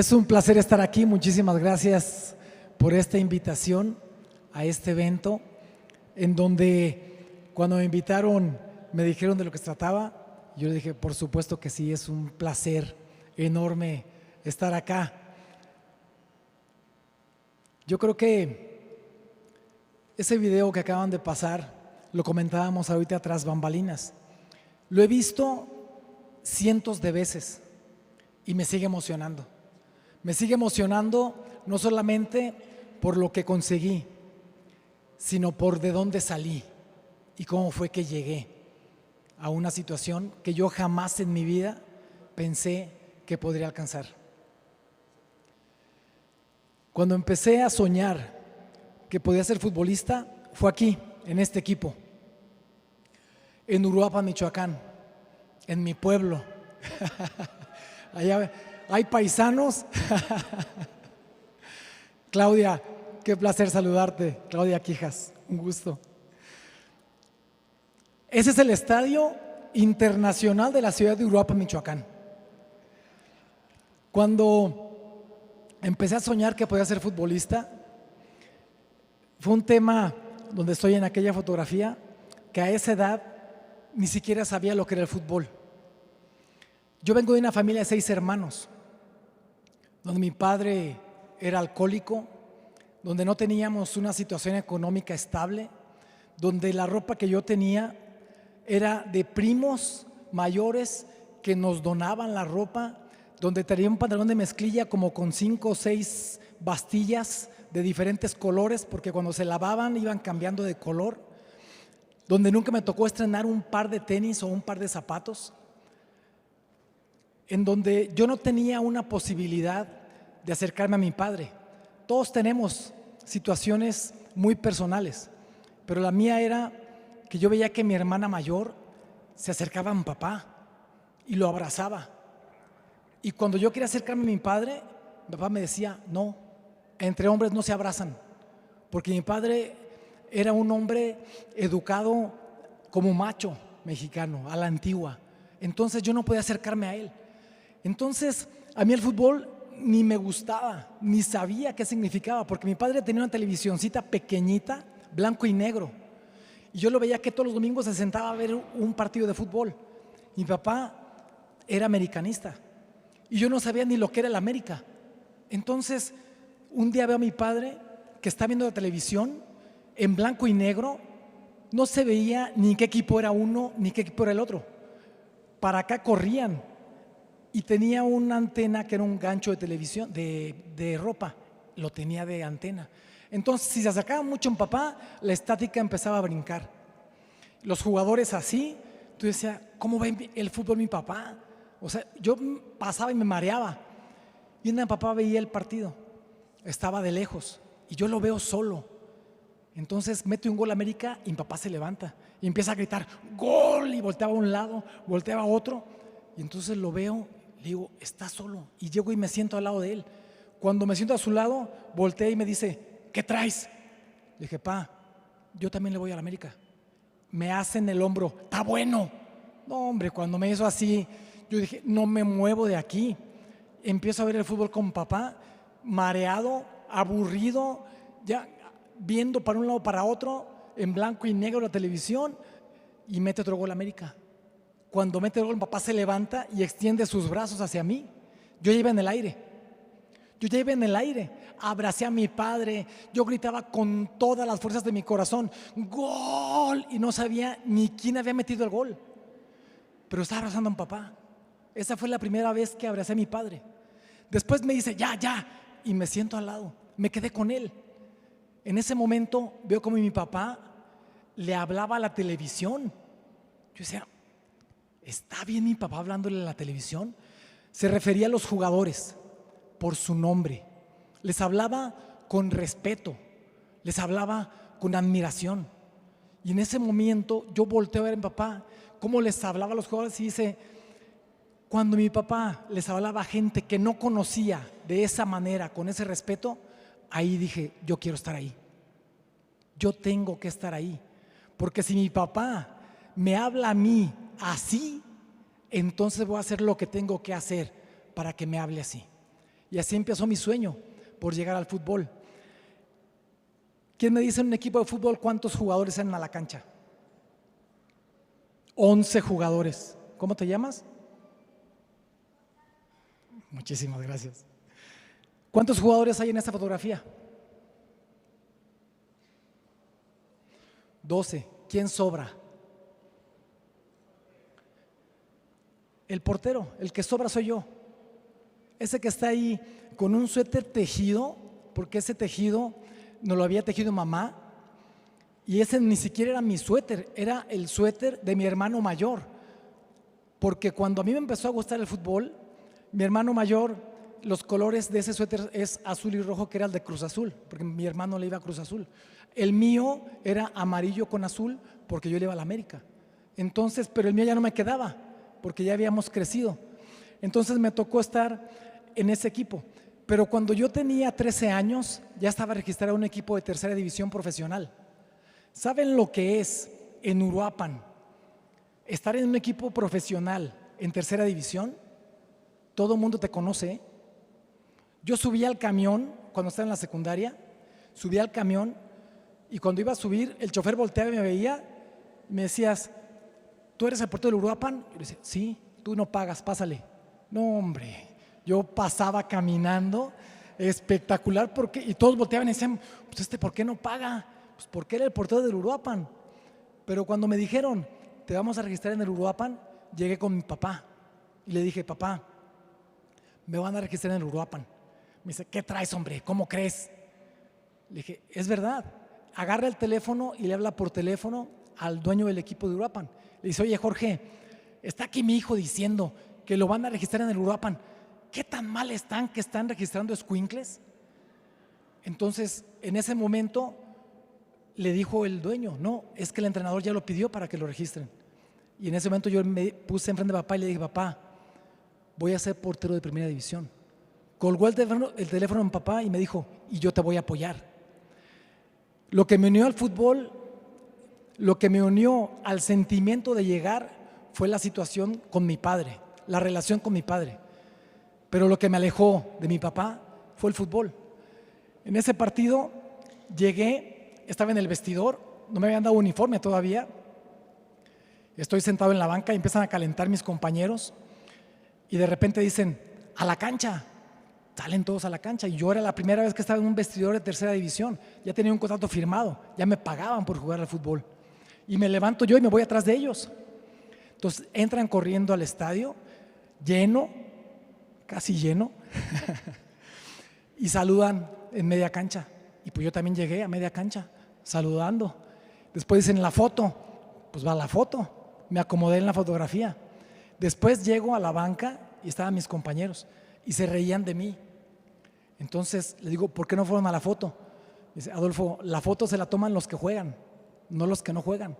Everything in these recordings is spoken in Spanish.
Es un placer estar aquí. Muchísimas gracias por esta invitación a este evento, en donde cuando me invitaron me dijeron de lo que se trataba. Yo le dije, por supuesto que sí, es un placer enorme estar acá. Yo creo que ese video que acaban de pasar, lo comentábamos ahorita tras bambalinas, lo he visto cientos de veces y me sigue emocionando. Me sigue emocionando no solamente por lo que conseguí, sino por de dónde salí y cómo fue que llegué a una situación que yo jamás en mi vida pensé que podría alcanzar. Cuando empecé a soñar que podía ser futbolista, fue aquí, en este equipo, en Uruapan, Michoacán, en mi pueblo. Allá hay paisanos. Claudia, qué placer saludarte. Claudia Quijas, un gusto. Ese es el Estadio Internacional de la ciudad de Uruapan, Michoacán. Cuando empecé a soñar que podía ser futbolista, fue un tema donde estoy en aquella fotografía, que a esa edad ni siquiera sabía lo que era el fútbol. Yo vengo de una familia de 6 hermanos, donde mi padre era alcohólico, donde no teníamos una situación económica estable, donde la ropa que yo tenía era de primos mayores que nos donaban la ropa, donde tenía un pantalón de mezclilla como con 5 o 6 bastillas de diferentes colores, porque cuando se lavaban iban cambiando de color, donde nunca me tocó estrenar un par de tenis o un par de zapatos, en donde yo no tenía una posibilidad de acercarme a mi padre. Todos tenemos situaciones muy personales, pero la mía era que yo veía que mi hermana mayor se acercaba a mi papá y lo abrazaba. Y cuando yo quería acercarme a mi padre, mi papá me decía, no, entre hombres no se abrazan, porque mi padre era un hombre educado como macho mexicano, a la antigua. Entonces yo no podía acercarme a él. Entonces a mí el fútbol ni me gustaba, ni sabía qué significaba, porque mi padre tenía una televisioncita pequeñita, blanco y negro, y yo lo veía que todos los domingos se sentaba a ver un partido de fútbol. Mi papá era americanista y yo no sabía ni lo que era el América. Entonces un día veo a mi padre que está viendo la televisión en blanco y negro, no se veía ni qué equipo era uno ni qué equipo era el otro. Para acá corrían y tenía una antena que era un gancho de televisión, de ropa, lo tenía de antena. Entonces, si se acercaba mucho a mi papá, la estática empezaba a brincar. Los jugadores así, tú decías, ¿cómo ve el fútbol mi papá? O sea, yo pasaba y me mareaba. Y mi papá veía el partido, estaba de lejos, y yo lo veo solo. Entonces mete un gol a América y mi papá se levanta y empieza a gritar, ¡gol! Y volteaba a un lado, volteaba a otro. Y entonces lo veo, le digo, está solo. Y llego y me siento al lado de él. Cuando me siento a su lado, voltea y me dice, ¿qué traes? Le dije, pa, yo también le voy a la América. Me hace en el hombro, está bueno. No, hombre, cuando me hizo así, yo dije, no me muevo de aquí. Empiezo a ver el fútbol con papá, mareado, aburrido, ya viendo para un lado para otro, en blanco y negro la televisión, y mete otro gol a América. Cuando mete el gol, papá se levanta y extiende sus brazos hacia mí. Yo ya iba en el aire. Yo ya iba en el aire. Abracé a mi padre. Yo gritaba con todas las fuerzas de mi corazón, ¡gol! Y no sabía ni quién había metido el gol. Pero estaba abrazando a mi papá. Esa fue la primera vez que abracé a mi padre. Después me dice, ya, ya. Y me siento al lado. Me quedé con él. En ese momento veo como mi papá le hablaba a la televisión. Yo decía, ¿está bien mi papá hablándole a la televisión? Se refería a los jugadores por su nombre. Les hablaba con respeto, les hablaba con admiración. Y en ese momento yo volteo a ver a mi papá cómo les hablaba a los jugadores y dice, cuando mi papá les hablaba a gente que no conocía de esa manera, con ese respeto, ahí dije, yo quiero estar ahí. Yo tengo que estar ahí. Porque si mi papá me habla a mí así, entonces voy a hacer lo que tengo que hacer para que me hable así. Y así empezó mi sueño por llegar al fútbol. ¿Quién me dice en un equipo de fútbol cuántos jugadores entran a la cancha? 11 jugadores. ¿Cómo te llamas? Muchísimas gracias. ¿Cuántos jugadores hay en esta fotografía? 12. ¿Quién sobra? El portero. El que sobra soy yo. Ese que está ahí con un suéter tejido, porque ese tejido nos lo había tejido mamá, y ese ni siquiera era mi suéter, era el suéter de mi hermano mayor. Porque cuando a mí me empezó a gustar el fútbol, mi hermano mayor, los colores de ese suéter es azul y rojo, que era el de Cruz Azul, porque mi hermano le iba a Cruz Azul. El mío era amarillo con azul, porque yo le iba a la América. Entonces, pero el mío ya no me quedaba, porque ya habíamos crecido. Entonces me tocó estar en ese equipo. Pero cuando yo tenía 13 años, ya estaba registrado en un equipo de tercera división profesional. ¿Saben lo que es en Uruapan estar en un equipo profesional en tercera división? Todo el mundo te conoce. Yo subía al camión cuando estaba en la secundaria, subía al camión y cuando iba a subir, el chofer volteaba y me veía y me decías, ¿tú eres el portero del Uruapan? Y yo decía, sí, tú no pagas, pásale. No, hombre, yo pasaba caminando, espectacular, y todos volteaban y decían, pues ¿por qué no paga? Pues porque era el portero del Uruapan. Pero cuando me dijeron, te vamos a registrar en el Uruapan, llegué con mi papá y le dije, papá, me van a registrar en el Uruapan. Me dice, ¿qué traes, hombre? ¿Cómo crees? Le dije, es verdad. Agarra el teléfono y le habla por teléfono al dueño del equipo de Uruapan. Le dice, oye, Jorge, está aquí mi hijo diciendo que lo van a registrar en el Uruapan. ¿Qué tan mal están que están registrando escuincles? Entonces, en ese momento le dijo el dueño, no, es que el entrenador ya lo pidió para que lo registren. Y en ese momento yo me puse enfrente de papá y le dije, papá, voy a ser portero de primera división. Colgó el teléfono de mi papá y me dijo, y yo te voy a apoyar. Lo que me unió al fútbol, lo que me unió al sentimiento de llegar fue la situación con mi padre, la relación con mi padre. Pero lo que me alejó de mi papá fue el fútbol. En ese partido llegué, estaba en el vestidor, no me habían dado uniforme todavía. Estoy sentado en la banca y empiezan a calentar mis compañeros y de repente dicen, a la cancha. Salen todos a la cancha y yo era la primera vez que estaba en un vestidor de tercera división. Ya tenía un contrato firmado, ya me pagaban por jugar al fútbol. Y me levanto yo y me voy atrás de ellos. Entonces entran corriendo al estadio, lleno, casi lleno, y saludan en media cancha. Y pues yo también llegué a media cancha, saludando. Después dicen la foto, pues va la foto. Me acomodé en la fotografía. Después llego a la banca y estaban mis compañeros y se reían de mí. Entonces le digo, ¿por qué no fueron a la foto? Dice, Adolfo, la foto se la toman los que juegan, no los que no juegan.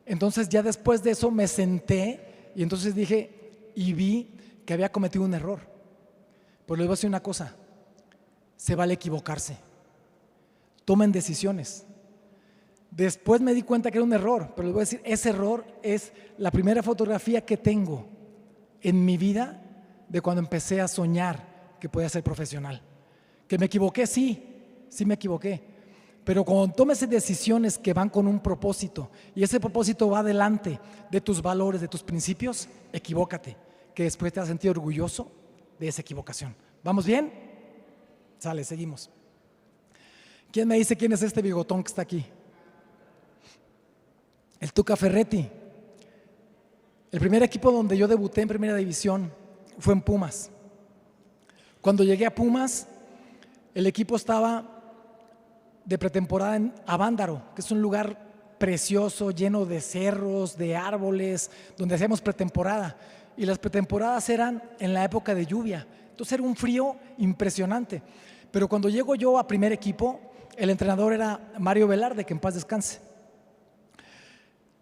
Entonces ya después de eso me senté y entonces dije y vi que había cometido un error. Pero les voy a decir una cosa, se vale equivocarse. Tomen decisiones. Después me di cuenta que era un error, pero les voy a decir, ese error es la primera fotografía que tengo en mi vida de cuando empecé a soñar que podía ser profesional. Que me equivoqué, sí me equivoqué. Pero cuando tomes decisiones que van con un propósito y ese propósito va delante de tus valores, de tus principios, equivócate, que después te vas a sentir orgulloso de esa equivocación. ¿Vamos bien? Sale, seguimos. ¿Quién me dice quién es este bigotón que está aquí? El Tuca Ferretti. El primer equipo donde yo debuté en primera división fue en Pumas. Cuando llegué a Pumas, el equipo estaba de pretemporada en Avándaro, que es un lugar precioso, lleno de cerros, de árboles, donde hacíamos pretemporada. Y las pretemporadas eran en la época de lluvia. Entonces era un frío impresionante. Pero cuando llego yo a primer equipo, el entrenador era Mario Velarde, que en paz descanse.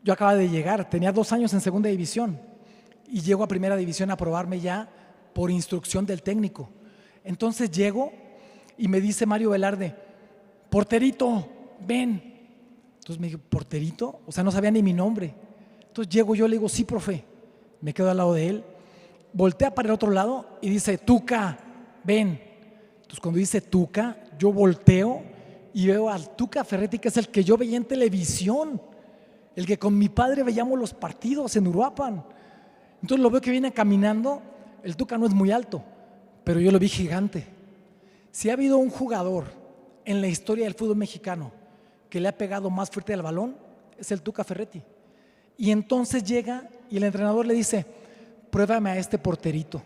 Yo acababa de llegar, tenía 2 años en segunda división y llego a primera división a probarme ya por instrucción del técnico. Entonces llego y me dice Mario Velarde, porterito, ven. Entonces me dije, ¿porterito? O sea, no sabía ni mi nombre. Entonces llego yo, le digo, sí, profe. Me quedo al lado de él, voltea para el otro lado y dice, Tuca. ven. Entonces cuando dice Tuca, yo volteo y veo al Tuca Ferretti, que es el que yo veía en televisión, el que con mi padre veíamos los partidos en Uruapan. Entonces lo veo que viene caminando. El Tuca no es muy alto, pero yo lo vi gigante. Si ha habido un jugador en la historia del fútbol mexicano que le ha pegado más fuerte al balón, es el Tuca Ferretti. Y entonces llega y el entrenador le dice, pruébame a este porterito.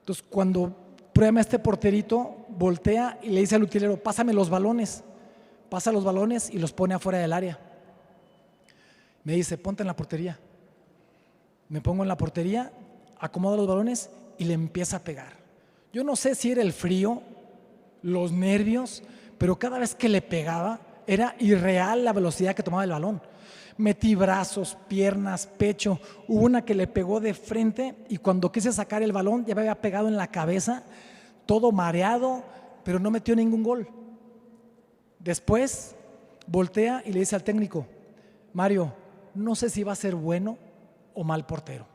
Entonces cuando pruébame a este porterito, voltea y le dice al utilero, pásame los balones. Pasa los balones y los pone afuera del área. Me dice, ponte en la portería. Me pongo en la portería, acomodo los balones y le empieza a pegar. Yo no sé si era el frío, los nervios, pero cada vez que le pegaba era irreal la velocidad que tomaba el balón. Metí brazos, piernas, pecho. Hubo una que le pegó de frente y cuando quise sacar el balón ya me había pegado en la cabeza, todo mareado, pero no metió ningún gol. Después voltea y le dice al técnico, Mario, no sé si va a ser bueno o mal portero,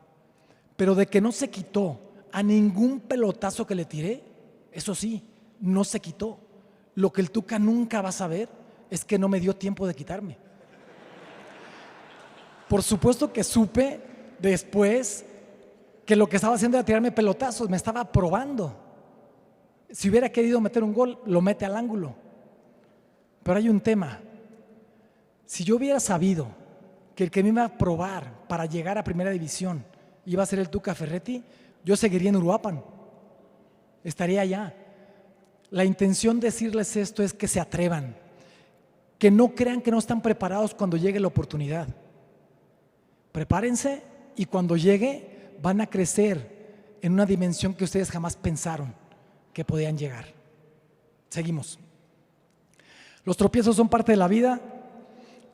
pero de que no se quitó a ningún pelotazo que le tiré, eso sí, no se quitó. Lo que el Tuca nunca va a saber es que no me dio tiempo de quitarme. Por supuesto que supe después que lo que estaba haciendo era tirarme pelotazos, me estaba probando. Si hubiera querido meter un gol, lo mete al ángulo. Pero hay un tema. Si yo hubiera sabido que el que me iba a probar para llegar a primera división iba a ser el Tuca Ferretti, yo seguiría en Uruapan, estaría allá. La intención de decirles esto es que se atrevan, que no crean que no están preparados cuando llegue la oportunidad. Prepárense y cuando llegue van a crecer en una dimensión que ustedes jamás pensaron que podían llegar. Seguimos. Los tropiezos son parte de la vida.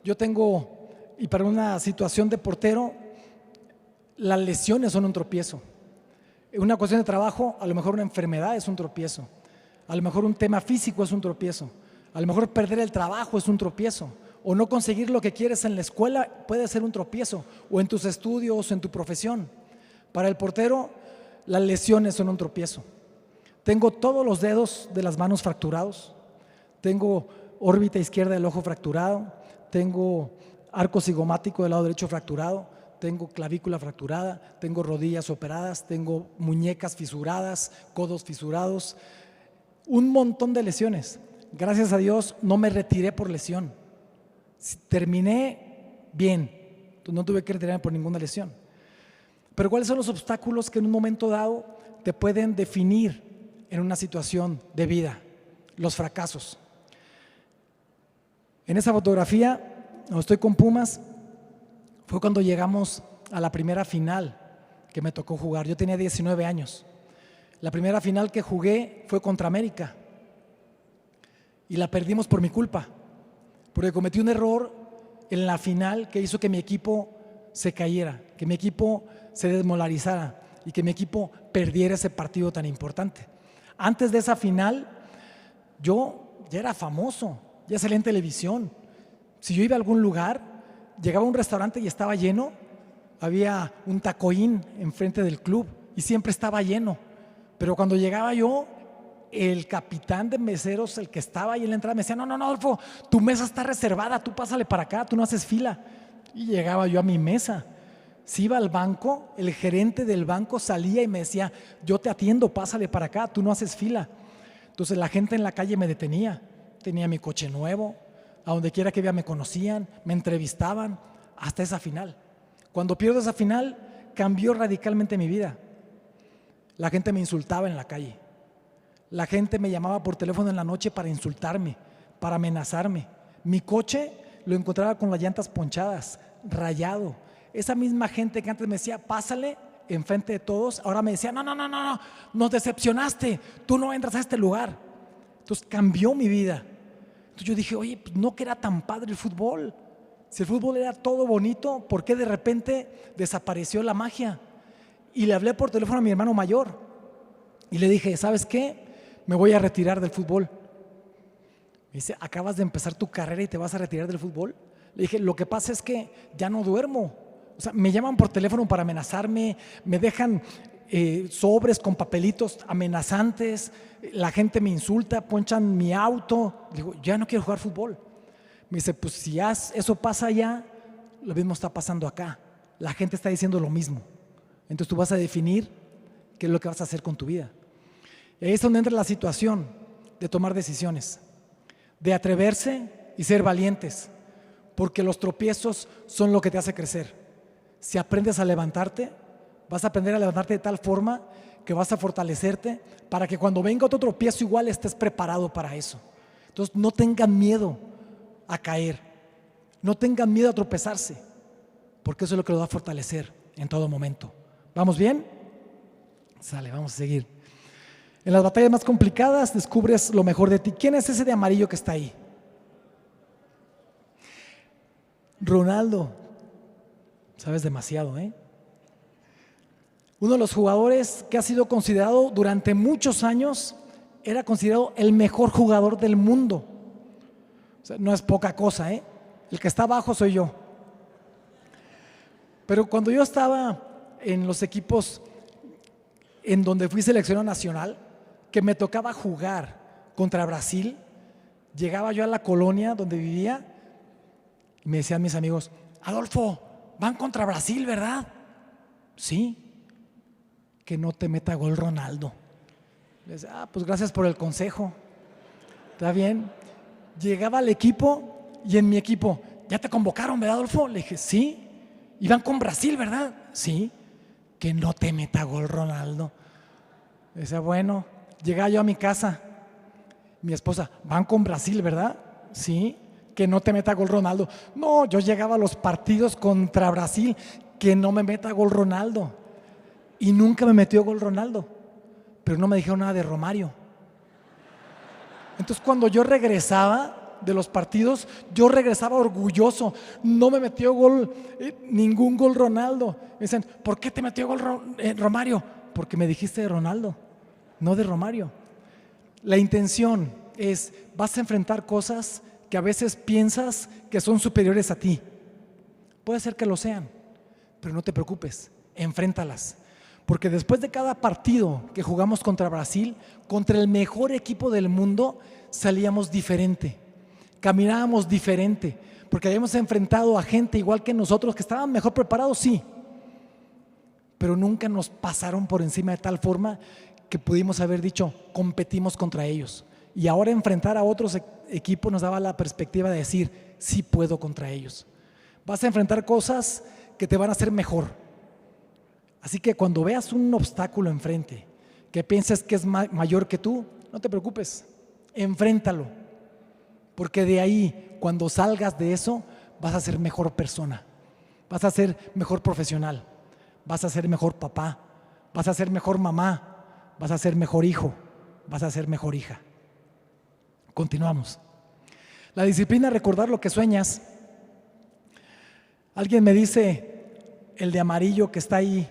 Yo tengo, y para una situación de portero, las lesiones son un tropiezo. Una cuestión de trabajo, a lo mejor una enfermedad es un tropiezo. A lo mejor un tema físico es un tropiezo. A lo mejor perder el trabajo es un tropiezo. O no conseguir lo que quieres en la escuela puede ser un tropiezo. O en tus estudios, o en tu profesión. Para el portero, las lesiones son un tropiezo. Tengo todos los dedos de las manos fracturados. Tengo órbita izquierda del ojo fracturado. Tengo arco cigomático del lado derecho fracturado. Tengo clavícula fracturada. Tengo rodillas operadas. Tengo muñecas fisuradas, codos fisurados. Un montón de lesiones. Gracias a Dios no me retiré por lesión. Terminé bien. No tuve que retirarme por ninguna lesión. Pero ¿cuáles son los obstáculos que en un momento dado te pueden definir en una situación de vida? Los fracasos. En esa fotografía, cuando estoy con Pumas, fue cuando llegamos a la primera final que me tocó jugar. Yo tenía 19 años. La primera final que jugué fue contra América y la perdimos por mi culpa, porque cometí un error en la final que hizo que mi equipo se cayera, que mi equipo se desmoralizara y que mi equipo perdiera ese partido tan importante. Antes de esa final, yo ya era famoso, ya salía en televisión. Si yo iba a algún lugar, llegaba a un restaurante y estaba lleno, había un tacoín enfrente del club y siempre estaba lleno. Pero cuando llegaba yo, el capitán de meseros, el que estaba ahí en la entrada, me decía, no, Adolfo, tu mesa está reservada, tú pásale para acá, tú no haces fila. Y llegaba yo a mi mesa. Si iba al banco, el gerente del banco salía y me decía, yo te atiendo, pásale para acá, tú no haces fila. Entonces la gente en la calle me detenía, tenía mi coche nuevo, a donde quiera que iba me conocían, me entrevistaban, hasta esa final. Cuando pierdo esa final, cambió radicalmente mi vida. La gente me insultaba en la calle. La gente me llamaba por teléfono en la noche para insultarme, para amenazarme. Mi coche lo encontraba con las llantas ponchadas, rayado. Esa misma gente que antes me decía, pásale enfrente de todos, ahora me decía, no, nos decepcionaste, tú no entras a este lugar. Entonces cambió mi vida. Entonces yo dije, oye, pues no que era tan padre el fútbol. Si el fútbol era todo bonito, ¿por qué de repente desapareció la magia? Y le hablé por teléfono a mi hermano mayor y le dije, ¿sabes qué? Me voy a retirar del fútbol. Me dice, ¿acabas de empezar tu carrera y te vas a retirar del fútbol? Le dije, lo que pasa es que ya no duermo. O sea, me llaman por teléfono para amenazarme, me dejan sobres con papelitos amenazantes, la gente me insulta, ponchan mi auto. Digo, ya no quiero jugar fútbol. Me dice, pues si eso pasa allá, lo mismo está pasando acá. La gente está diciendo lo mismo. Entonces tú vas a definir qué es lo que vas a hacer con tu vida. Y ahí es donde entra la situación de tomar decisiones, de atreverse y ser valientes, porque los tropiezos son lo que te hace crecer. Si aprendes a levantarte, vas a aprender a levantarte de tal forma que vas a fortalecerte para que cuando venga otro tropiezo igual estés preparado para eso. Entonces no tengan miedo a caer, no tengan miedo a tropezarse, porque eso es lo que los va a fortalecer en todo momento. ¿Vamos bien? Sale, vamos a seguir. En las batallas más complicadas descubres lo mejor de ti. ¿Quién es ese de amarillo que está ahí? Ronaldo. Sabes demasiado, ¿eh? Uno de los jugadores que ha sido considerado durante muchos años, era considerado el mejor jugador del mundo. O sea, no es poca cosa, ¿eh? El que está abajo soy yo. Pero cuando yo estaba en los equipos en donde fui seleccionado nacional, que me tocaba jugar contra Brasil, llegaba yo a la colonia donde vivía y me decían mis amigos, Adolfo, van contra Brasil, ¿verdad? Sí. Que no te meta gol Ronaldo. Les decía, pues gracias por el consejo. ¿Está bien? Llegaba al equipo y en mi equipo, ¿ya te convocaron, verdad, Adolfo? Le dije, sí. ¿Y van con Brasil, verdad? Sí. Que no te meta gol Ronaldo. Le decía, bueno, llegaba yo a mi casa, mi esposa, ¿van con Brasil, verdad? Sí. Que no te meta gol Ronaldo. No, yo llegaba a los partidos contra Brasil, que no me meta gol Ronaldo. Y nunca me metió gol Ronaldo, pero no me dijeron nada de Romario. Entonces cuando yo regresaba de los partidos, yo regresaba orgulloso. No me metió gol, ningún gol Ronaldo. Me dicen, ¿por qué te metió gol Romario? Porque me dijiste de Ronaldo, no de Romario. La intención es, vas a enfrentar cosas que a veces piensas que son superiores a ti. Puede ser que lo sean, pero no te preocupes, enfréntalas. Porque después de cada partido que jugamos contra Brasil, contra el mejor equipo del mundo, salíamos diferente, caminábamos diferente, porque habíamos enfrentado a gente igual que nosotros, que estaban mejor preparados, sí, pero nunca nos pasaron por encima de tal forma que pudimos haber dicho, competimos contra ellos. Y ahora enfrentar a otros equipos nos daba la perspectiva de decir, sí puedo contra ellos. Vas a enfrentar cosas que te van a hacer mejor. Así que cuando veas un obstáculo enfrente que pienses que es mayor que tú, no te preocupes, enfréntalo, porque de ahí, cuando salgas de eso, vas a ser mejor persona, vas a ser mejor profesional, vas a ser mejor papá, vas a ser mejor mamá, vas a ser mejor hijo, vas a ser mejor hija. Continuamos. La disciplina es recordar lo que sueñas. Alguien me dice, el de amarillo que está ahí,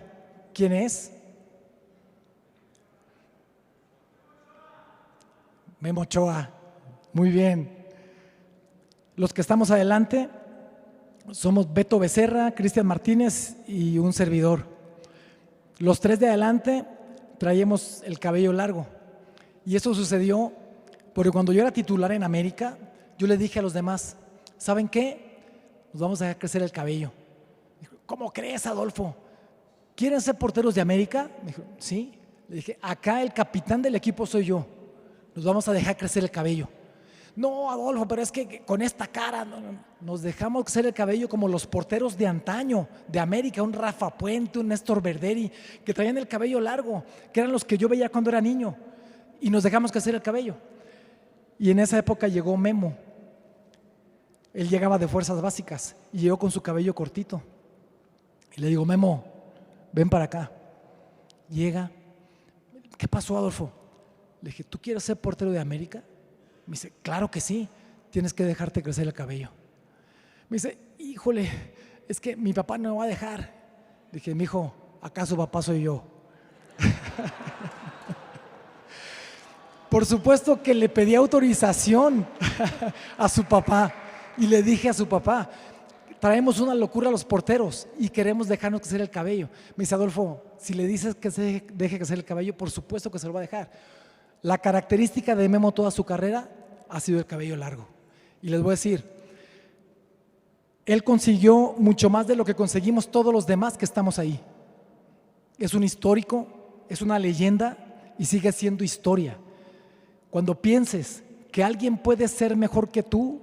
¿quién es? Memo Ochoa. Muy bien. Los que estamos adelante somos Beto Becerra, Cristian Martínez y un servidor. Los tres de adelante traíamos el cabello largo. Y eso sucedió porque cuando yo era titular en América, yo le dije a los demás, ¿saben qué? Nos vamos a dejar crecer el cabello. Dijo, ¿cómo crees, Adolfo? ¿Quieren ser porteros de América? Me dijo, sí. Le dije, acá el capitán del equipo soy yo. Nos vamos a dejar crecer el cabello. No, Adolfo, pero es que con esta cara nos dejamos crecer el cabello como los porteros de antaño, de América, un Rafa Puente, un Néstor Verderi, que traían el cabello largo, que eran los que yo veía cuando era niño, y nos dejamos crecer el cabello. Y en esa época llegó Memo. Él llegaba de fuerzas básicas y llegó con su cabello cortito. Y le digo, Memo, ven para acá. Llega. ¿Qué pasó, Adolfo? Le dije, ¿tú quieres ser portero de América? Me dice, claro que sí, tienes que dejarte crecer el cabello. Me dice, híjole, es que mi papá no me va a dejar. Le dije, mijo, acá su papá soy yo. Por supuesto que le pedí autorización a su papá y le dije a su papá, traemos una locura a los porteros y queremos dejarnos crecer el cabello. Me dice, Adolfo, si le dices que se deje crecer el cabello, por supuesto que se lo va a dejar. La característica de Memo toda su carrera ha sido el cabello largo. Y les voy a decir, él consiguió mucho más de lo que conseguimos todos los demás que estamos ahí. Es un histórico, es una leyenda y sigue siendo historia. Cuando pienses que alguien puede ser mejor que tú,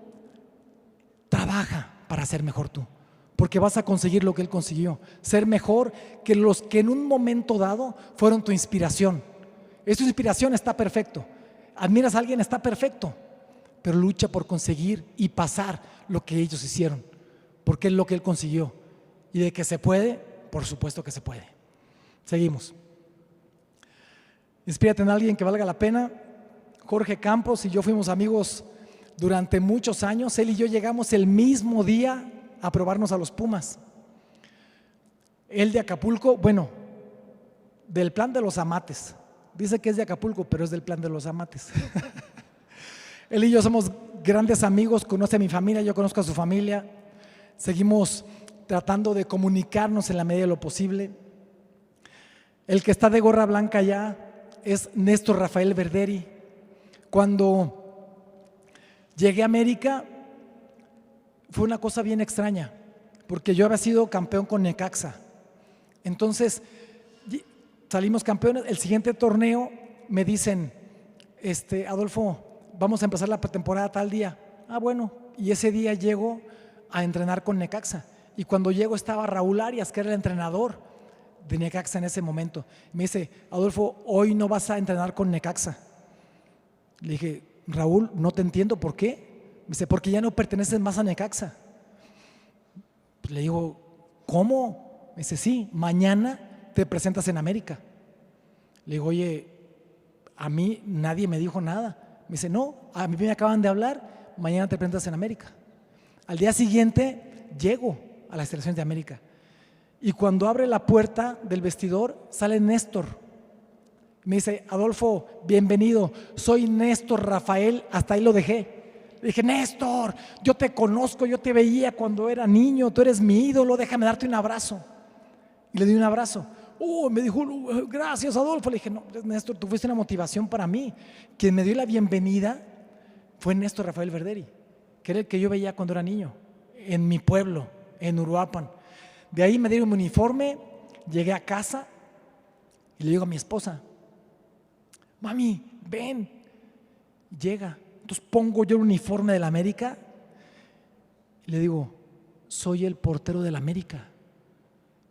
trabaja para ser mejor tú, porque vas a conseguir lo que él consiguió, ser mejor que los que en un momento dado fueron tu inspiración. Es tu inspiración, está perfecto. Admiras a alguien, está perfecto, pero lucha por conseguir y pasar lo que ellos hicieron, porque es lo que él consiguió. Y de que se puede, por supuesto que se puede. Seguimos. Inspírate en alguien que valga la pena. Jorge Campos y yo fuimos amigos durante muchos años. Él y yo llegamos el mismo día a probarnos a los Pumas. Él de Acapulco, bueno, del Plan de los Amates. Dice que es de Acapulco, pero es del Plan de los Amates. Él y yo somos grandes amigos, conoce a mi familia, yo conozco a su familia. Seguimos tratando de comunicarnos en la medida de lo posible. El que está de gorra blanca ya es Néstor Rafael Verderi. Cuando llegué a América fue una cosa bien extraña, porque yo había sido campeón con Necaxa. Entonces salimos campeones. El siguiente torneo me dicen, Adolfo, vamos a empezar la pretemporada tal día. Ah, bueno, y ese día llego a entrenar con Necaxa. Y cuando llego estaba Raúl Arias, que era el entrenador de Necaxa en ese momento. Me dice, Adolfo, hoy no vas a entrenar con Necaxa. Le dije, Raúl, no te entiendo, ¿por qué? Me dice, porque ya no perteneces más a Necaxa. Pues le digo, ¿cómo? Me dice, sí, mañana te presentas en América. Le digo, oye, a mí nadie me dijo nada. Me dice, no, a mí me acaban de hablar, mañana te presentas en América. Al día siguiente llego a las instalaciones de América y cuando abre la puerta del vestidor sale Néstor. Me dice, Adolfo, bienvenido, soy Néstor Rafael, hasta ahí lo dejé. Le dije, Néstor, yo te conozco, yo te veía cuando era niño, tú eres mi ídolo, déjame darte un abrazo. Y le di un abrazo. Me dijo, gracias, Adolfo. Le dije, no, Néstor, tú fuiste una motivación para mí. Quien me dio la bienvenida fue Néstor Rafael Verderi, que era el que yo veía cuando era niño, en mi pueblo, en Uruapan. De ahí me dieron mi uniforme, llegué a casa y le digo a mi esposa, mami, ven. Llega. Entonces pongo yo el uniforme del América y le digo, soy el portero del América.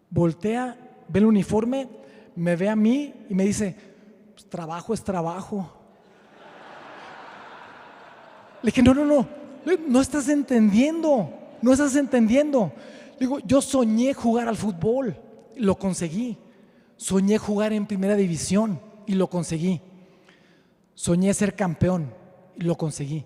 Voltea, ve el uniforme, me ve a mí y me dice, pues, trabajo es trabajo. Le dije, no estás entendiendo, no estás entendiendo. Le digo, yo soñé jugar al fútbol, lo conseguí. Soñé jugar en primera división y lo conseguí. Soñé ser campeón y lo conseguí.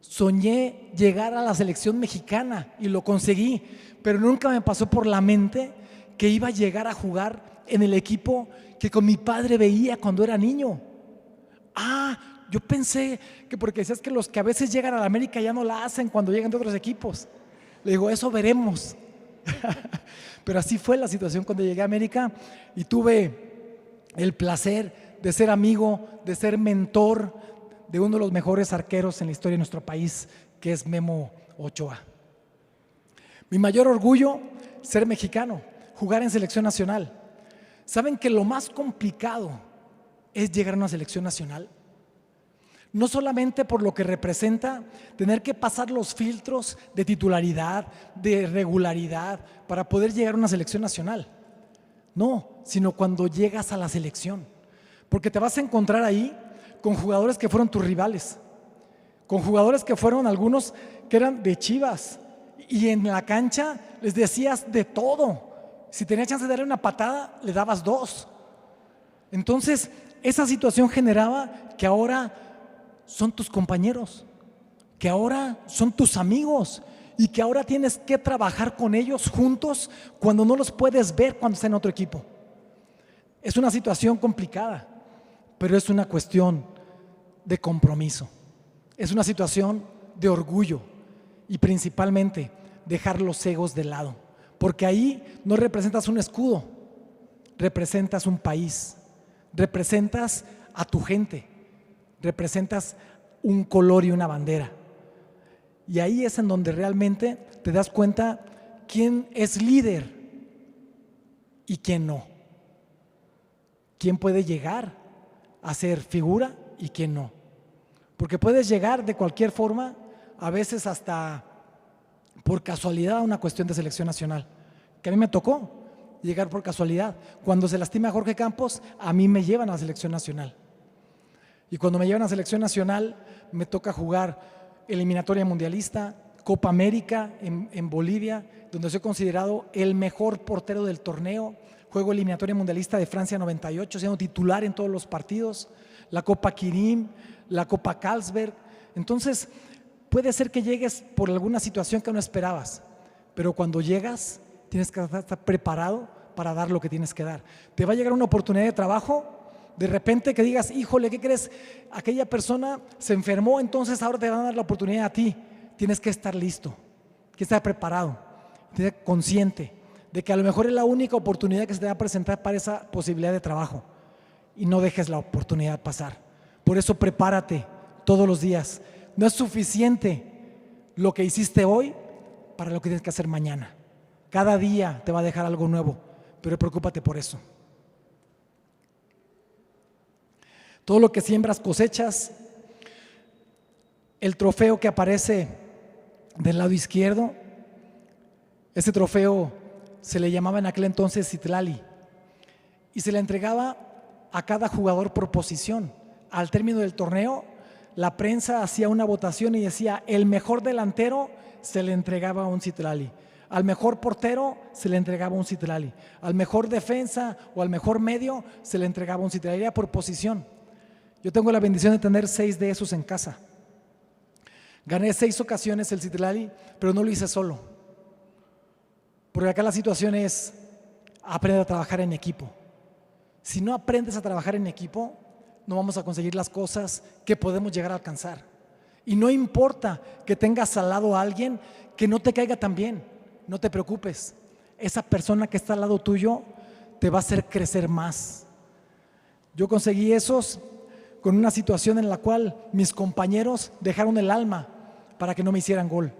Soñé llegar a la selección mexicana y lo conseguí, pero nunca me pasó por la mente que iba a llegar a jugar en el equipo que con mi padre veía cuando era niño. Yo pensé que porque decías que los que a veces llegan a la América ya no la hacen cuando llegan de otros equipos. Le digo, eso veremos. Pero así fue la situación cuando llegué a América y tuve el placer de ser amigo, de ser mentor de uno de los mejores arqueros en la historia de nuestro país, que es Memo Ochoa. Mi mayor orgullo, ser mexicano, jugar en selección nacional. ¿Saben que lo más complicado es llegar a una selección nacional? No solamente por lo que representa tener que pasar los filtros de titularidad, de regularidad para poder llegar a una selección nacional. No, sino cuando llegas a la selección. Porque te vas a encontrar ahí con jugadores que fueron tus rivales, con jugadores que fueron algunos que eran de Chivas y en la cancha les decías de todo. Si tenías chance de darle una patada, le dabas dos. Entonces, esa situación generaba que ahora son tus compañeros, que ahora son tus amigos y que ahora tienes que trabajar con ellos juntos cuando no los puedes ver cuando están en otro equipo. Es una situación complicada, pero es una cuestión de compromiso, es una situación de orgullo y principalmente dejar los egos de lado, porque ahí no representas un escudo, representas un país, representas a tu gente, representas un color y una bandera. Y ahí es en donde realmente te das cuenta quién es líder y quién no. Quién puede llegar a ser figura y quién no. Porque puedes llegar de cualquier forma, a veces hasta por casualidad, a una cuestión de selección nacional, que a mí me tocó llegar por casualidad. Cuando se lastima a Jorge Campos, a mí me llevan a la selección nacional. Y cuando me llevan a la selección nacional, me toca jugar eliminatoria mundialista, Copa América en Bolivia, donde soy considerado el mejor portero del torneo. Juego eliminatoria mundialista de Francia 98, siendo titular en todos los partidos, la Copa Quirim, la Copa Carlsberg. Entonces, puede ser que llegues por alguna situación que no esperabas, pero cuando llegas, tienes que estar preparado para dar lo que tienes que dar. Te va a llegar una oportunidad de trabajo, de repente que digas, híjole, ¿qué crees? Aquella persona se enfermó, entonces ahora te van a dar la oportunidad a ti. Tienes que estar listo, que estar preparado, tienes que estar consciente de que a lo mejor es la única oportunidad que se te va a presentar para esa posibilidad de trabajo, y no dejes la oportunidad pasar. Por eso prepárate todos los días. No es suficiente lo que hiciste hoy para lo que tienes que hacer mañana. Cada día te va a dejar algo nuevo, pero preocúpate por eso. Todo lo que siembras cosechas. El trofeo que aparece del lado izquierdo, ese trofeo se le llamaba en aquel entonces Citlali y se le entregaba a cada jugador por posición. Al término del torneo, la prensa hacía una votación y decía: el mejor delantero se le entregaba un Citlali, al mejor portero se le entregaba un Citlali, al mejor defensa o al mejor medio se le entregaba un Citlali, era por posición. Yo tengo la bendición de tener 6 de esos en casa. Gané 6 ocasiones el Citlali, pero no lo hice solo, porque acá la situación es: aprende a trabajar en equipo. Si no aprendes a trabajar en equipo, no vamos a conseguir las cosas que podemos llegar a alcanzar. Y no importa que tengas al lado a alguien que no te caiga tan bien, no te preocupes. Esa persona que está al lado tuyo te va a hacer crecer más. Yo conseguí esos con una situación en la cual mis compañeros dejaron el alma para que no me hicieran gol.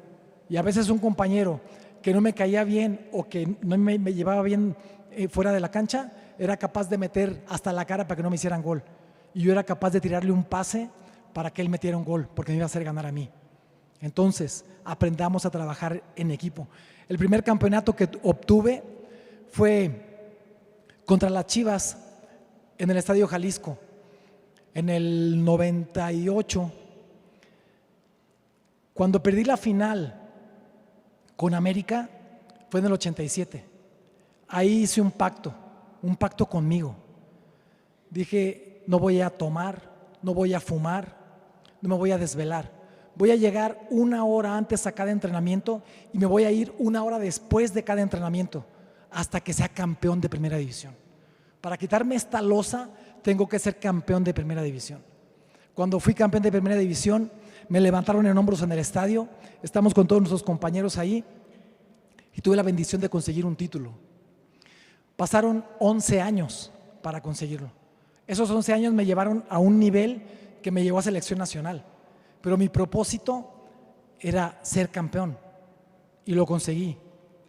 Y a veces un compañero que no me caía bien o que no me llevaba bien fuera de la cancha, era capaz de meter hasta la cara para que no me hicieran gol. Y yo era capaz de tirarle un pase para que él metiera un gol, porque me iba a hacer ganar a mí. Entonces, aprendamos a trabajar en equipo. El primer campeonato que obtuve fue contra las Chivas en el Estadio Jalisco, en el 98. Cuando perdí la final con América fue en el 87. Ahí hice un pacto conmigo. Dije: no voy a tomar, no voy a fumar, no me voy a desvelar. Voy a llegar 1 hora antes a cada entrenamiento y me voy a ir 1 hora después de cada entrenamiento hasta que sea campeón de primera división. Para quitarme esta losa tengo que ser campeón de primera división. Cuando fui campeón de primera división, me levantaron en hombros en el estadio, estamos con todos nuestros compañeros ahí y tuve la bendición de conseguir un título. Pasaron 11 años para conseguirlo. Esos 11 años me llevaron a un nivel que me llevó a selección nacional, pero mi propósito era ser campeón y lo conseguí.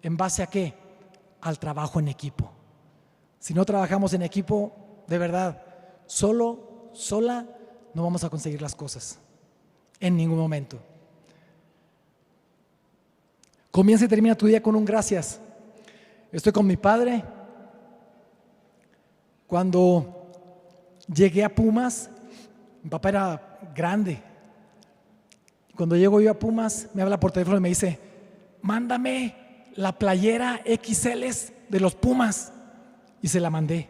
¿En base a qué? Al trabajo en equipo. Si no trabajamos en equipo, de verdad, sola, no vamos a conseguir las cosas en ningún momento. Comienza y termina tu día con un gracias. Estoy con mi padre. Cuando llegué a Pumas, mi papá era grande. Cuando llego yo a Pumas, me habla por teléfono y me dice: mándame la playera XL de los Pumas. Y se la mandé.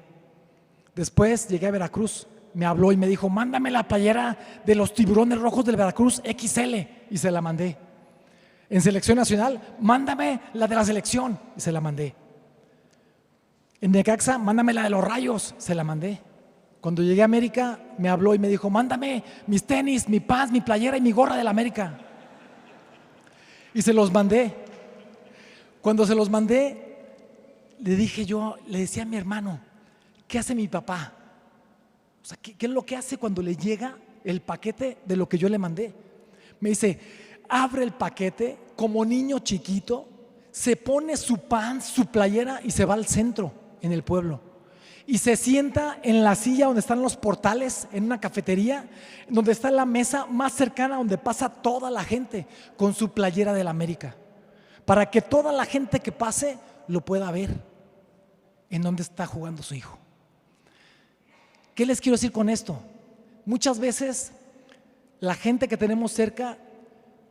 Después llegué a Veracruz, me habló y me dijo: mándame la playera de los Tiburones Rojos del Veracruz XL. Y se la mandé. En selección nacional, mándame la de la selección. Y se la mandé. En Necaxa, mándame la de los Rayos. Se la mandé. Cuando llegué a América, me habló y me dijo: mándame mis tenis, mi pants, mi playera y mi gorra de la América. Y se los mandé. Cuando se los mandé, le decía a mi hermano, ¿qué hace mi papá? O sea, ¿qué es lo que hace cuando le llega el paquete de lo que yo le mandé? Me dice, abre el paquete como niño chiquito, se pone su pan, su playera y se va al centro en el pueblo. Y se sienta en la silla donde están los portales, en una cafetería, donde está la mesa más cercana donde pasa toda la gente con su playera del América, para que toda la gente que pase lo pueda ver en donde está jugando su hijo. ¿Qué les quiero decir con esto? Muchas veces la gente que tenemos cerca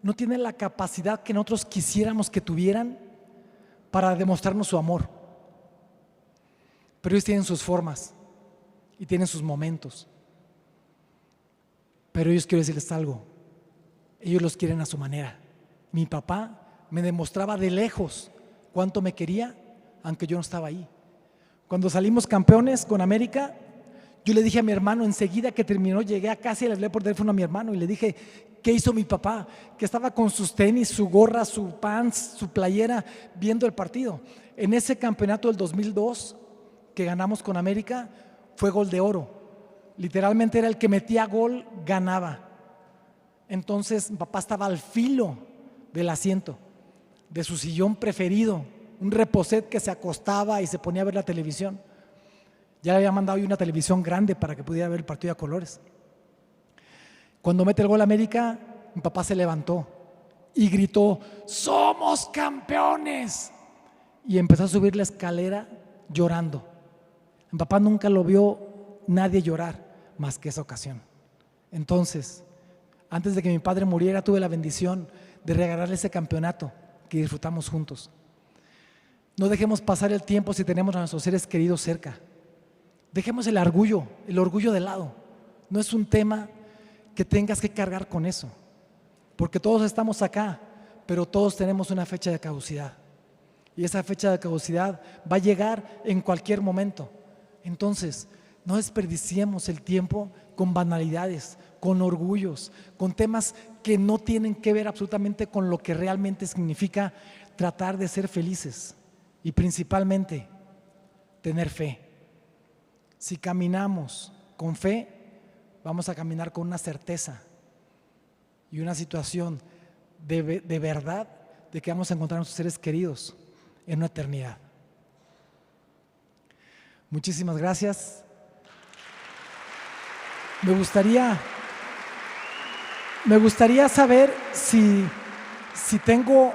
no tiene la capacidad que nosotros quisiéramos que tuvieran para demostrarnos su amor. Pero ellos tienen sus formas y tienen sus momentos. Pero ellos, quiero decirles algo, ellos los quieren a su manera. Mi papá me demostraba de lejos cuánto me quería, aunque yo no estaba ahí. Cuando salimos campeones con América, yo le dije a mi hermano, enseguida que terminó, llegué a casa y le hablé por teléfono a mi hermano y le dije, ¿qué hizo mi papá? Que estaba con sus tenis, su gorra, su pants, su playera, viendo el partido. En ese campeonato del 2002 que ganamos con América, fue gol de oro. Literalmente era el que metía gol, ganaba. Entonces mi papá estaba al filo del asiento, de su sillón preferido, un reposet que se acostaba y se ponía a ver la televisión. Ya le había mandado yo una televisión grande para que pudiera ver el partido a colores. Cuando mete el gol América, mi papá se levantó y gritó, ¡somos campeones! Y empezó a subir la escalera llorando. Mi papá nunca lo vio nadie llorar más que esa ocasión. Entonces, antes de que mi padre muriera, tuve la bendición de regalarle ese campeonato que disfrutamos juntos. No dejemos pasar el tiempo si tenemos a nuestros seres queridos cerca. Dejemos el orgullo de lado. No es un tema que tengas que cargar con eso, porque todos estamos acá, pero todos tenemos una fecha de caducidad. Y esa fecha de caducidad va a llegar en cualquier momento. Entonces, no desperdiciemos el tiempo con banalidades, con orgullos, con temas que no tienen que ver absolutamente con lo que realmente significa tratar de ser felices y principalmente tener fe. Si caminamos con fe, vamos a caminar con una certeza y una situación de verdad de que vamos a encontrar a nuestros seres queridos en una eternidad. Muchísimas gracias. Me gustaría saber si tengo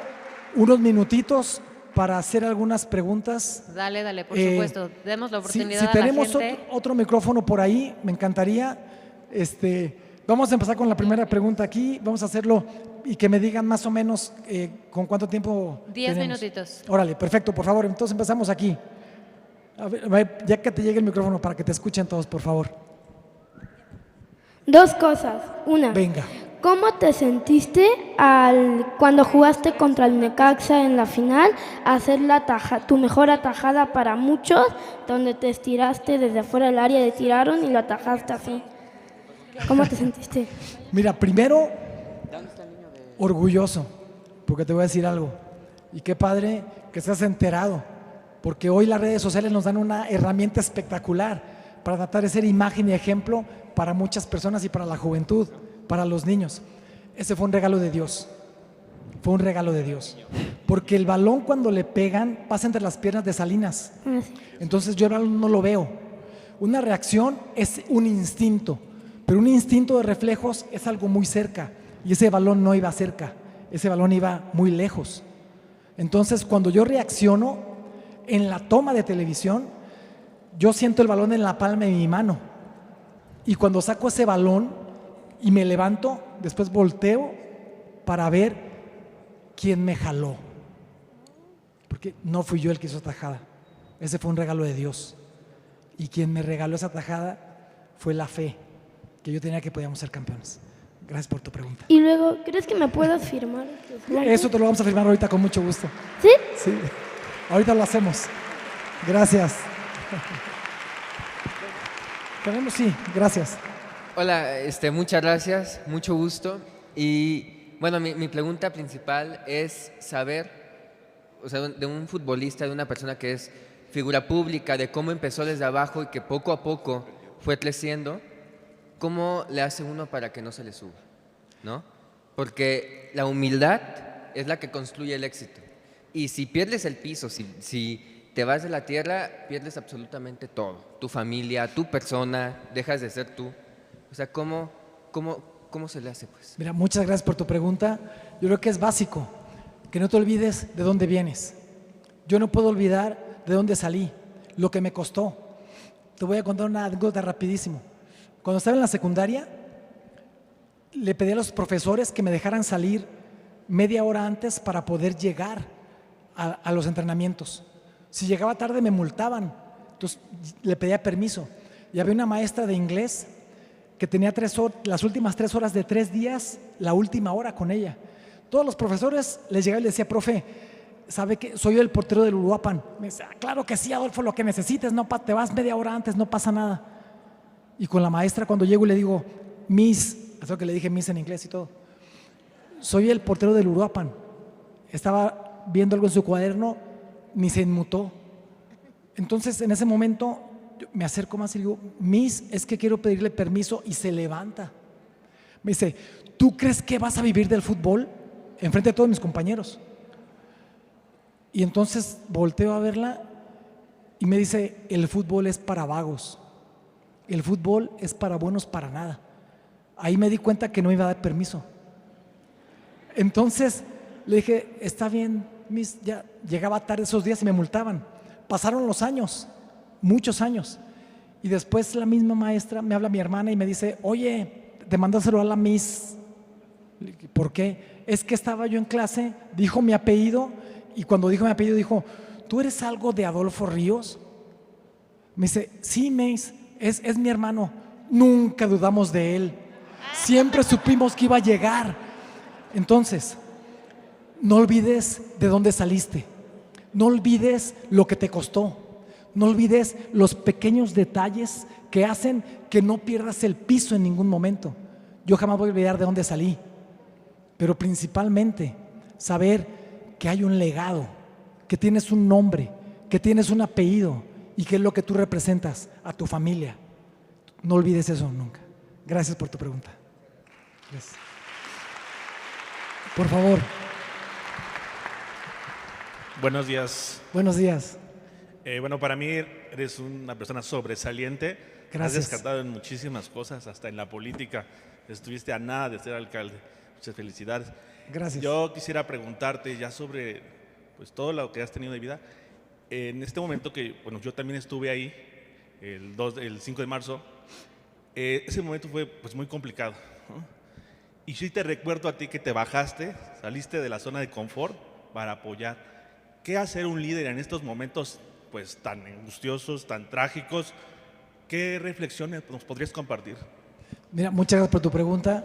unos minutitos para hacer algunas preguntas. Dale, por supuesto. Demos la oportunidad si a la tenemos gente. otro micrófono por ahí, me encantaría. Vamos a empezar con la primera pregunta aquí. Vamos a hacerlo y que me digan más o menos con cuánto tiempo 10 tenemos. minutitos. Órale, perfecto, por favor. Entonces empezamos aquí. A ver, ya que te llegue el micrófono para que te escuchen todos, por favor. Dos cosas. Una, Venga. ¿cómo te sentiste cuando jugaste contra el Necaxa en la final, hacer tu mejor atajada para muchos, donde te estiraste desde afuera del área, te tiraron y lo atajaste así? ¿Cómo te sentiste? Mira, primero, orgulloso, porque te voy a decir algo. Y qué padre que estés enterado, porque hoy las redes sociales nos dan una herramienta espectacular para tratar de ser imagen y ejemplo para muchas personas y para la juventud, para los niños. Ese fue un regalo de Dios. Fue un regalo de Dios. Porque el balón, cuando le pegan, pasa entre las piernas de Salinas. Entonces yo no lo veo. Una reacción es un instinto, pero un instinto de reflejos es algo muy cerca. Y ese balón no iba cerca, ese balón iba muy lejos. Entonces, cuando yo reacciono en la toma de televisión, yo siento el balón en la palma de mi mano. Y cuando saco ese balón y me levanto, después volteo para ver quién me jaló. Porque no fui yo el que hizo tajada. Ese fue un regalo de Dios. Y quien me regaló esa tajada fue la fe que yo tenía que podíamos ser campeones. Gracias por tu pregunta. Y luego, ¿crees que me puedas firmar? Eso te lo vamos a firmar ahorita con mucho gusto. ¿Sí? Sí, ahorita lo hacemos. Gracias. Tenemos, sí, gracias. Hola, muchas gracias, mucho gusto. Y bueno, mi pregunta principal es saber o sea, de un futbolista, de una persona que es figura pública, de cómo empezó desde abajo y que poco a poco fue creciendo, ¿cómo le hace uno para que no se le suba? ¿No? Porque la humildad es la que construye el éxito. Y si pierdes el piso, si te vas de la tierra, pierdes absolutamente todo. Tu familia, tu persona, dejas de ser tú. O sea, ¿cómo se le hace, pues? Mira, muchas gracias por tu pregunta. Yo creo que es básico que no te olvides de dónde vienes. Yo no puedo olvidar de dónde salí, lo que me costó. Te voy a contar una anécdota rapidísimo. Cuando estaba en la secundaria, le pedí a los profesores que me dejaran salir media hora antes para poder llegar a los entrenamientos. Si llegaba tarde me multaban, entonces le pedía permiso. Y había una maestra de inglés que tenía las últimas 3 horas de 3 días, la última hora con ella. Todos los profesores les llegaba y les decía, profe, ¿sabe que soy yo el portero del Uruapan? Me decía, claro que sí, Adolfo, lo que necesites, no, te vas media hora antes, no pasa nada. Y con la maestra cuando llego y le digo, Miss, eso que le dije Miss en inglés y todo, soy el portero del Uruapan. Estaba viendo algo en su cuaderno, ni se inmutó. Entonces en ese momento me acerco más y digo, Miss, es que quiero pedirle permiso, y se levanta. Me dice, ¿tú crees que vas a vivir del fútbol? Enfrente de todos mis compañeros. Y entonces volteo a verla y me dice, el fútbol es para vagos. El fútbol es para buenos para nada. Ahí me di cuenta que no iba a dar permiso. Entonces le dije, está bien, Miss, ya llegaba tarde esos días y me multaban. Pasaron los años, muchos años. Y después la misma maestra me habla mi hermana y me dice, oye, te mandó a saludar a la Miss. ¿Por qué? Es que estaba yo en clase, dijo mi apellido, y cuando dijo mi apellido dijo, ¿tú eres algo de Adolfo Ríos? Me dice, sí, Miss, es mi hermano. Nunca dudamos de él. Siempre supimos que iba a llegar. Entonces, no olvides de dónde saliste. No olvides lo que te costó. No olvides los pequeños detalles que hacen que no pierdas el piso en ningún momento. Yo jamás voy a olvidar de dónde salí. Pero principalmente, saber que hay un legado, que tienes un nombre, que tienes un apellido y que es lo que tú representas a tu familia. No olvides eso nunca. Gracias por tu pregunta. Gracias. Por favor. Buenos días. Buenos días. Bueno, para mí eres una persona sobresaliente. Gracias. Has descartado en muchísimas cosas, hasta en la política. Estuviste a nada de ser alcalde. Muchas felicidades. Gracias. Yo quisiera preguntarte ya sobre pues, todo lo que has tenido de vida. En este momento que, bueno, yo también estuve ahí, el 5 de marzo, ese momento fue pues, muy complicado, ¿no? Y sí te recuerdo a ti que te bajaste, saliste de la zona de confort para apoyar. ¿Qué hacer un líder en estos momentos pues, tan angustiosos, tan trágicos? ¿Qué reflexiones nos podrías compartir? Mira, muchas gracias por tu pregunta.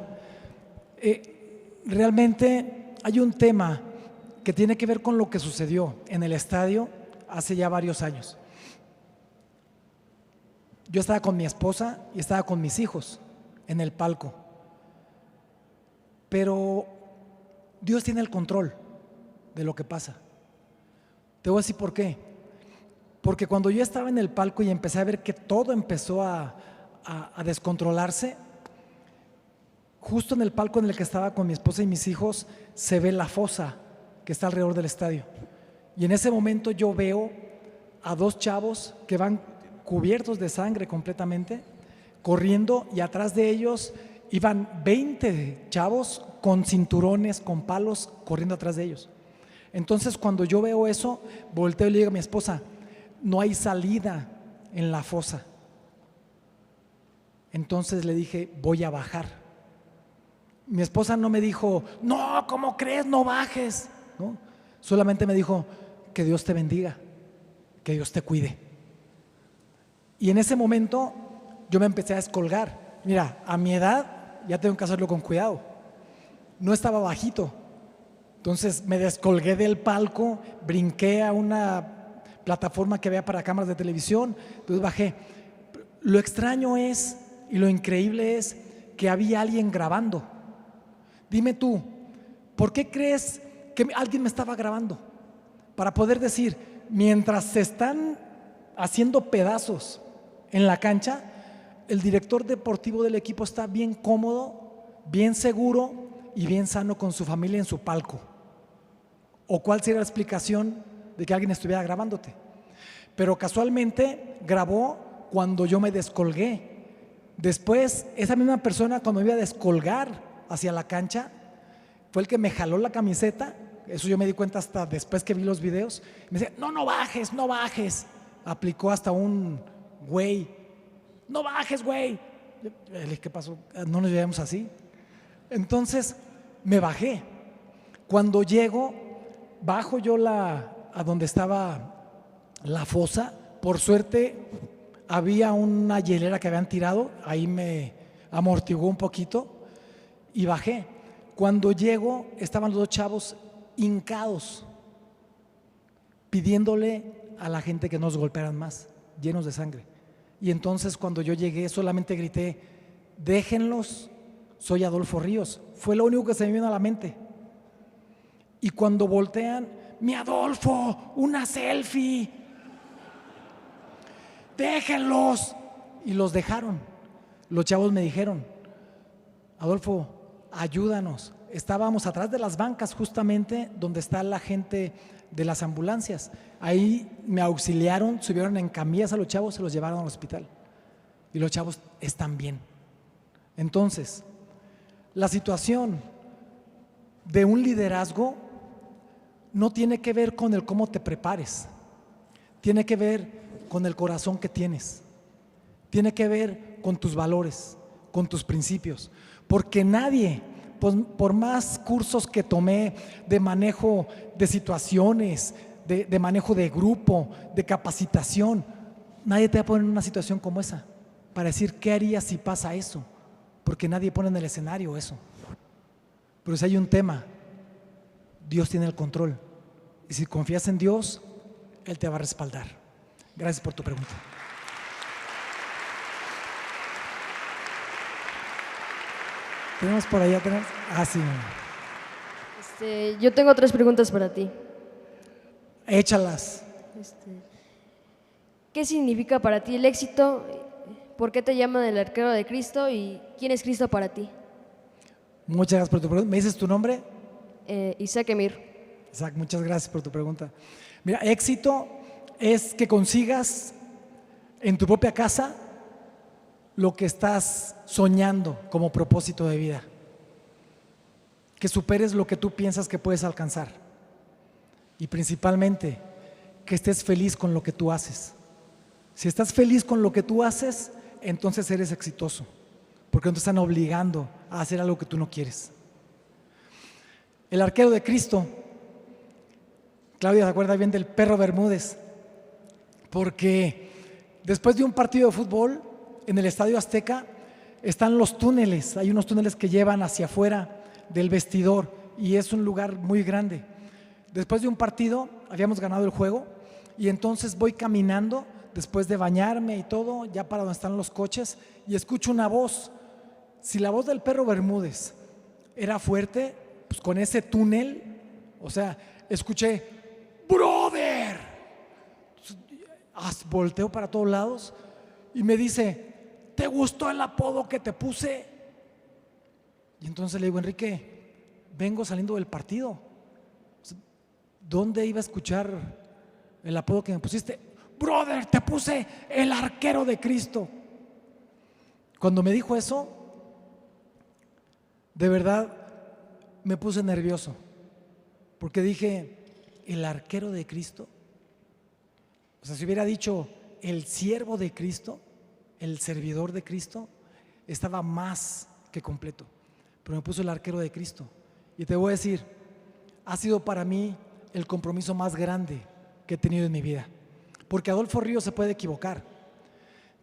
Realmente hay un tema que tiene que ver con lo que sucedió en el estadio hace ya varios años. Yo estaba con mi esposa y estaba con mis hijos en el palco. Pero Dios tiene el control de lo que pasa. Te voy a decir por qué. Porque cuando yo estaba en el palco y empecé a ver que todo empezó a descontrolarse, justo en el palco en el que estaba con mi esposa y mis hijos, se ve la fosa que está alrededor del estadio. Y en ese momento yo veo a 2 chavos que van cubiertos de sangre completamente, corriendo, y atrás de ellos iban 20 chavos con cinturones, con palos, corriendo atrás de ellos. Entonces cuando yo veo eso, volteo y le digo a mi esposa, no hay salida en la fosa. Entonces le dije, voy a bajar. Mi esposa no me dijo, no, ¿cómo crees? No bajes, ¿no? Solamente me dijo, que Dios te bendiga, que Dios te cuide. Y en ese momento yo me empecé a descolgar. Mira, a mi edad ya tengo que hacerlo con cuidado. No estaba bajito. Entonces me descolgué del palco, brinqué a una plataforma que había para cámaras de televisión, entonces bajé. Lo extraño es, y lo increíble es, que había alguien grabando. Dime tú, ¿por qué crees que alguien me estaba grabando? para poder decir, mientras se están haciendo pedazos en la cancha, el director deportivo del equipo está bien cómodo, bien seguro y bien sano con su familia en su palco. ¿O cuál sería la explicación de que alguien estuviera grabándote? Pero casualmente grabó cuando yo me descolgué. Después, esa misma persona, cuando me iba a descolgar hacia la cancha, fue el que me jaló la camiseta. Eso yo me di cuenta hasta después que vi los videos. Me decía, no bajes, no bajes. Aplicó hasta un güey. No bajes, güey. Le dije, ¿qué pasó? No nos llevamos así. Entonces me bajé. Cuando llego, bajo yo a donde estaba la fosa. Por suerte había una hielera que habían tirado. Ahí me amortiguó un poquito y bajé. Cuando llego, estaban los dos chavos hincados, pidiéndole a la gente que no nos golpearan más, llenos de sangre. Y entonces cuando yo llegué solamente grité, déjenlos, soy Adolfo Ríos. Fue lo único que se me vino a la mente. Y cuando voltean, mi Adolfo, una selfie, déjenlos. Y los dejaron. Los chavos me dijeron, Adolfo, ayúdanos. Estábamos atrás de las bancas justamente donde está la gente de las ambulancias. Ahí me auxiliaron, subieron en camillas a los chavos, se los llevaron al hospital. Y los chavos están bien. Entonces, la situación de un liderazgo no tiene que ver con el cómo te prepares. Tiene que ver con el corazón que tienes. Tiene que ver con tus valores, con tus principios. Porque nadie, por más cursos que tomé de manejo de situaciones, de manejo de grupo, de capacitación, nadie te va a poner en una situación como esa para decir qué harías si pasa eso, porque nadie pone en el escenario eso. Pero si hay un tema, Dios tiene el control, y si confías en Dios, Él te va a respaldar. Gracias por tu pregunta. Tenemos por allá, tenemos. Sí. Yo tengo 3 preguntas para ti. Échalas. ¿Qué significa para ti el éxito? ¿Por qué te llaman el arquero de Cristo? ¿Y quién es Cristo para ti? Muchas gracias por tu pregunta. ¿Me dices tu nombre? Isaac Emir. Isaac, muchas gracias por tu pregunta. Mira, éxito es que consigas en tu propia casa lo que estás soñando como propósito de vida. Que superes lo que tú piensas que puedes alcanzar. Y principalmente, que estés feliz con lo que tú haces. Si estás feliz con lo que tú haces, entonces eres exitoso. Porque no te están obligando a hacer algo que tú no quieres. El arquero de Cristo, Claudia se acuerda bien del perro Bermúdez, porque después de un partido de fútbol en el Estadio Azteca están los túneles, hay unos túneles que llevan hacia afuera del vestidor y es un lugar muy grande. Después de un partido habíamos ganado el juego y entonces voy caminando después de bañarme y todo, ya para donde están los coches, y escucho una voz. Si la voz del perro Bermúdez era fuerte, pues con ese túnel, o sea, escuché, brother. Volteo para todos lados y me dice, ¿te gustó el apodo que te puse? Y entonces le digo, Enrique, vengo saliendo del partido. ¿Dónde iba a escuchar el apodo que me pusiste? Brother, te puse el arquero de Cristo. Cuando me dijo eso, de verdad me puse nervioso, porque dije, ¿el arquero de Cristo? O sea, si hubiera dicho el siervo de Cristo, el servidor de Cristo, estaba más que completo. Pero me puso el arquero de Cristo. Y te voy a decir, ha sido para mí el compromiso más grande que he tenido en mi vida. Porque Adolfo Ríos se puede equivocar,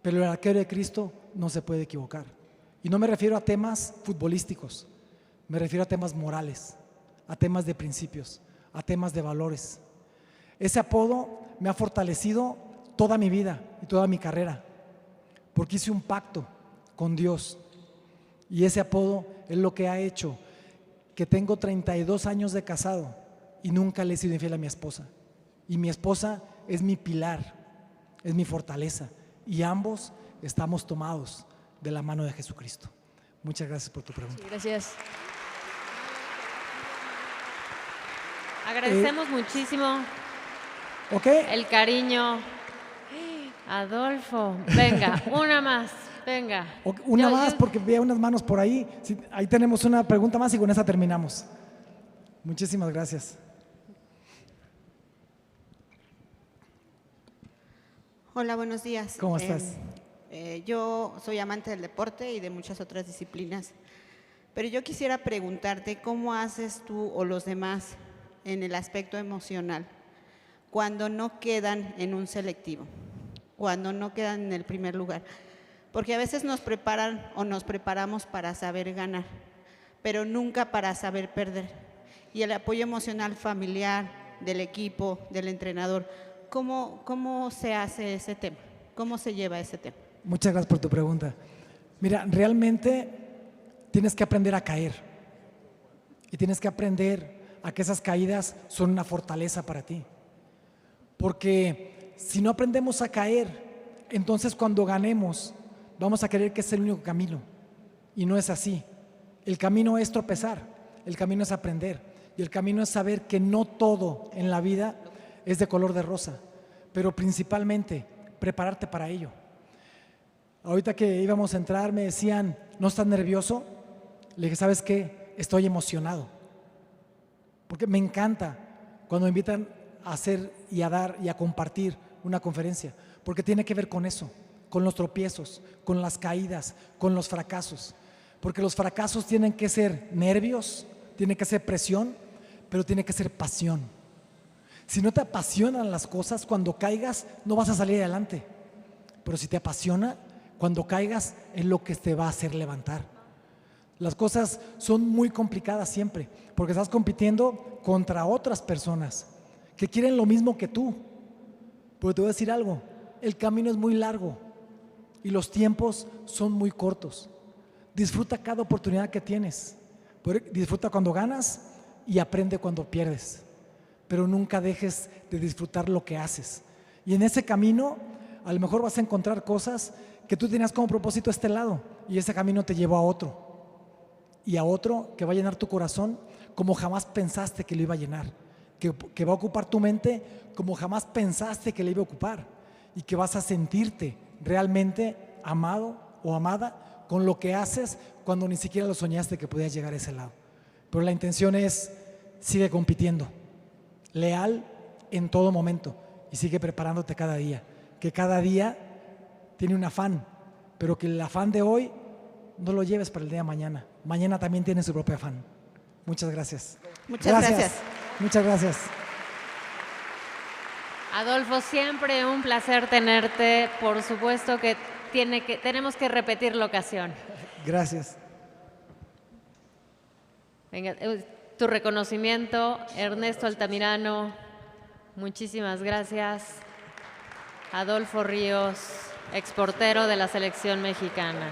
pero el arquero de Cristo no se puede equivocar. Y no me refiero a temas futbolísticos, me refiero a temas morales, a temas de principios, a temas de valores. Ese apodo me ha fortalecido toda mi vida y toda mi carrera, porque hice un pacto con Dios. Y ese apodo es lo que ha hecho que tengo 32 años de casado y nunca le he sido infiel a mi esposa. Y mi esposa es mi pilar, es mi fortaleza. Y ambos estamos tomados de la mano de Jesucristo. Muchas gracias por tu pregunta. Sí, gracias. Agradecemos muchísimo ¿Ok? el cariño. Adolfo, venga, una más, venga. Una Yo- más, yo- porque veo unas manos por ahí. Sí, ahí tenemos una pregunta más y con esa terminamos. Muchísimas gracias. Hola, buenos días. ¿Cómo estás? Yo soy amante del deporte y de muchas otras disciplinas, pero yo quisiera preguntarte cómo haces tú o los demás en el aspecto emocional cuando no quedan en un selectivo, cuando no quedan en el primer lugar, porque a veces nos preparan o nos preparamos para saber ganar, pero nunca para saber perder. Y el apoyo emocional familiar, del equipo, del entrenador, ¿cómo se hace ese tema? ¿Cómo se lleva ese tema? Muchas gracias por tu pregunta. Mira, realmente tienes que aprender a caer. Y tienes que aprender a que esas caídas son una fortaleza para ti. Porque si no aprendemos a caer, entonces cuando ganemos, vamos a creer que es el único camino. Y no es así. El camino es tropezar, el camino es aprender. Y el camino es saber que no todo en la vida es de color de rosa, pero principalmente prepararte para ello. Ahorita que íbamos a entrar me decían, ¿no estás nervioso? Le dije, ¿sabes qué? Estoy emocionado. Porque me encanta cuando me invitan a hacer y a dar y a compartir una conferencia, porque tiene que ver con eso, con los tropiezos, con las caídas, con los fracasos. Porque los fracasos tienen que ser nervios, tiene que ser presión, pero tiene que ser pasión. Si no te apasionan las cosas, cuando caigas no vas a salir adelante. Pero si te apasiona, cuando caigas es lo que te va a hacer levantar. Las cosas son muy complicadas siempre, porque estás compitiendo contra otras personas que quieren lo mismo que tú. Pero te voy a decir algo, el camino es muy largo y los tiempos son muy cortos. Disfruta cada oportunidad que tienes. Disfruta cuando ganas y aprende cuando pierdes. Pero nunca dejes de disfrutar lo que haces. Y en ese camino, a lo mejor vas a encontrar cosas que tú tenías como propósito a este lado, y ese camino te llevó a otro. Y a otro que va a llenar tu corazón como jamás pensaste que lo iba a llenar. Que va a ocupar tu mente como jamás pensaste que le iba a ocupar. Y que vas a sentirte realmente amado o amada con lo que haces cuando ni siquiera lo soñaste que podías llegar a ese lado. Pero la intención es, sigue compitiendo, leal en todo momento y sigue preparándote cada día. Que cada día tiene un afán, pero que el afán de hoy no lo lleves para el día de mañana. Mañana también tiene su propio afán. Muchas gracias. Muchas gracias. Muchas gracias. Adolfo, siempre un placer tenerte. Por supuesto que tenemos que repetir la ocasión. Gracias. Venga, tu reconocimiento, Ernesto Altamirano, muchísimas gracias. Adolfo Ríos, exportero de la selección mexicana.